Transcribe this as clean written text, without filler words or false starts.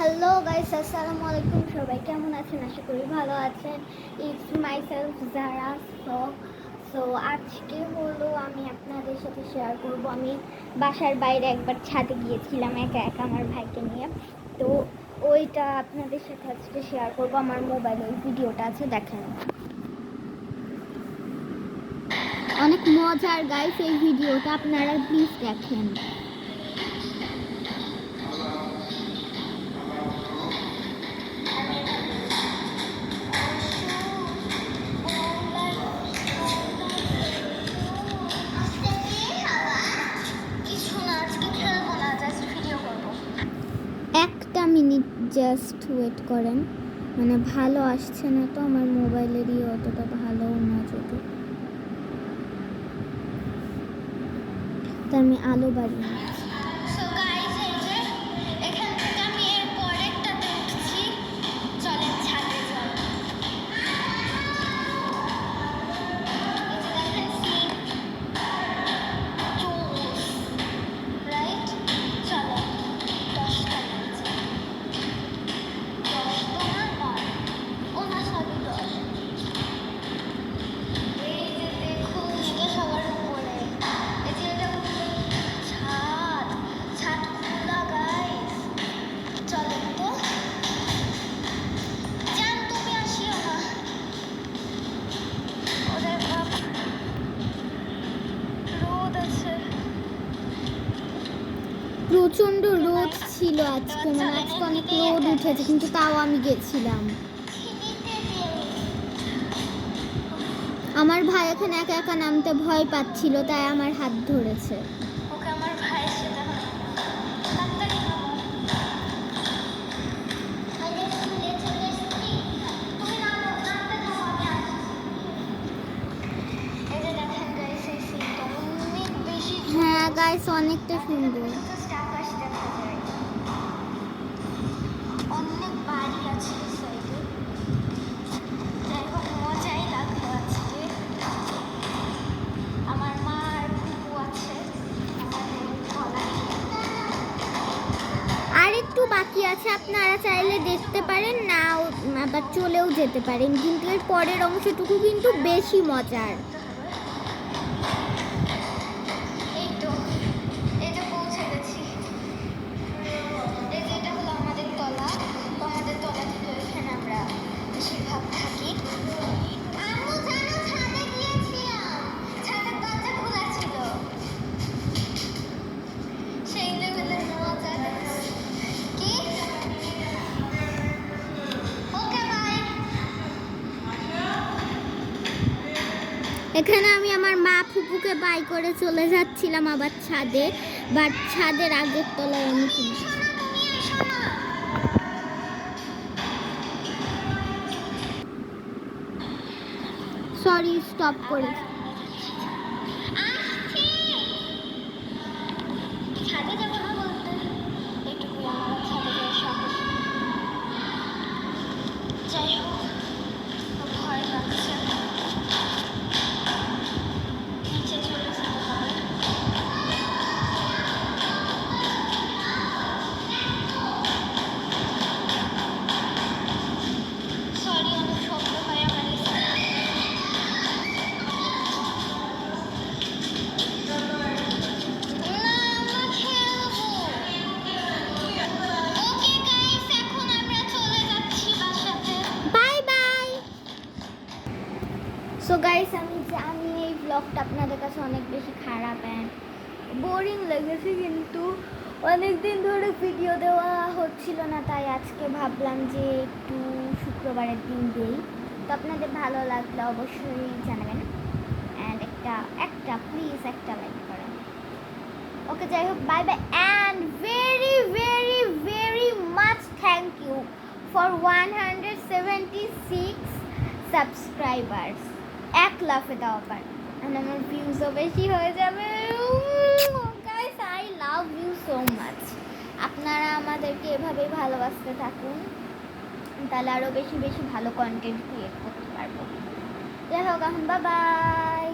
Hello guys, আসসালামু আলাইকুম। সবাই কেমন আছেন? আশা করি ভালো আছেন। It's my self Zara. So আজকে হলো আমি আপনাদের সাথে শেয়ার করব। আমি বাসার বাইরে একবার ছাদে গিয়েছিলাম একা একা আমার ভাইকে নিয়ে। তো ওইটা আপনাদের সাথে আজকে শেয়ার করব। আমার মোবাইলে ওই ভিডিওটা আছে, দেখেন। অনেক মজার গাইস এই ভিডিওটা, আপনারা প্লিজ দেখেন। একটা মিনিট জাস্ট ওয়েট করেন, মানে ভালো আসছে না তো, আমার মোবাইলেরই অতটা ভালো না যদি, তো আমি আলো বাড়িয়ে নিচ্ছি। প্রচণ্ড রোদ ছিল আজকে, মানে আজকে অনেক রোদ উঠেছে, কিন্তু তাও আমি গেছিলাম। আমার ভাই এখানে একা একা নামতে ভয় পাচ্ছিল, তাই আমার হাত ধরেছে। হ্যাঁ গাইস, অনেকটা সুন্দর। অনেক বাড়ি আছে সাইডে, যাই হোক মজাই লাগলো আজকে। আমার মা আর ফুপু আছে, আর একটু বাকি আছে, আপনারা চাইলে দেখতে পারেন, না আবার চলেও যেতে পারেন, কিন্তু এর পরের অংশটুকু কিন্তু বেশি মজার। এখানে আমি আমার মা ফুপুকে বাই করে চলে যাচ্ছিলাম আবার ছাদে, বাট ছাদের আগের তলায় আমি সরি স্টপ করে। সো গাইস, আমি এই ব্লগটা আপনাদের কাছে অনেক বেশি খারাপ অ্যান্ড বোরিং লেগেছে, কিন্তু অনেক দিন ধরে ভিডিও দেওয়া হচ্ছিল না, তাই আজকে ভাবলাম যে একটু শুক্রবারের দিন দিই। তো আপনাদের ভালো লাগলে অবশ্যই জানাবেন, অ্যান্ড একটা প্লিজ একটা লাইক করেন। ওকে, যাই হোক, bye bye, and very very very much thank you for 176 subscribers. এক লাফে দেওয়া পারে, আর আমার ভিউজও বেশি হয়ে যাবে। Guys, I love you so much. আপনারা আমাদেরকে এভাবেই ভালোবাসতে থাকুন, তাহলে আরও বেশি বেশি ভালো কন্টেন্ট ক্রিয়েট করতে পারবো। যাই হোক, এখন বাই বাই।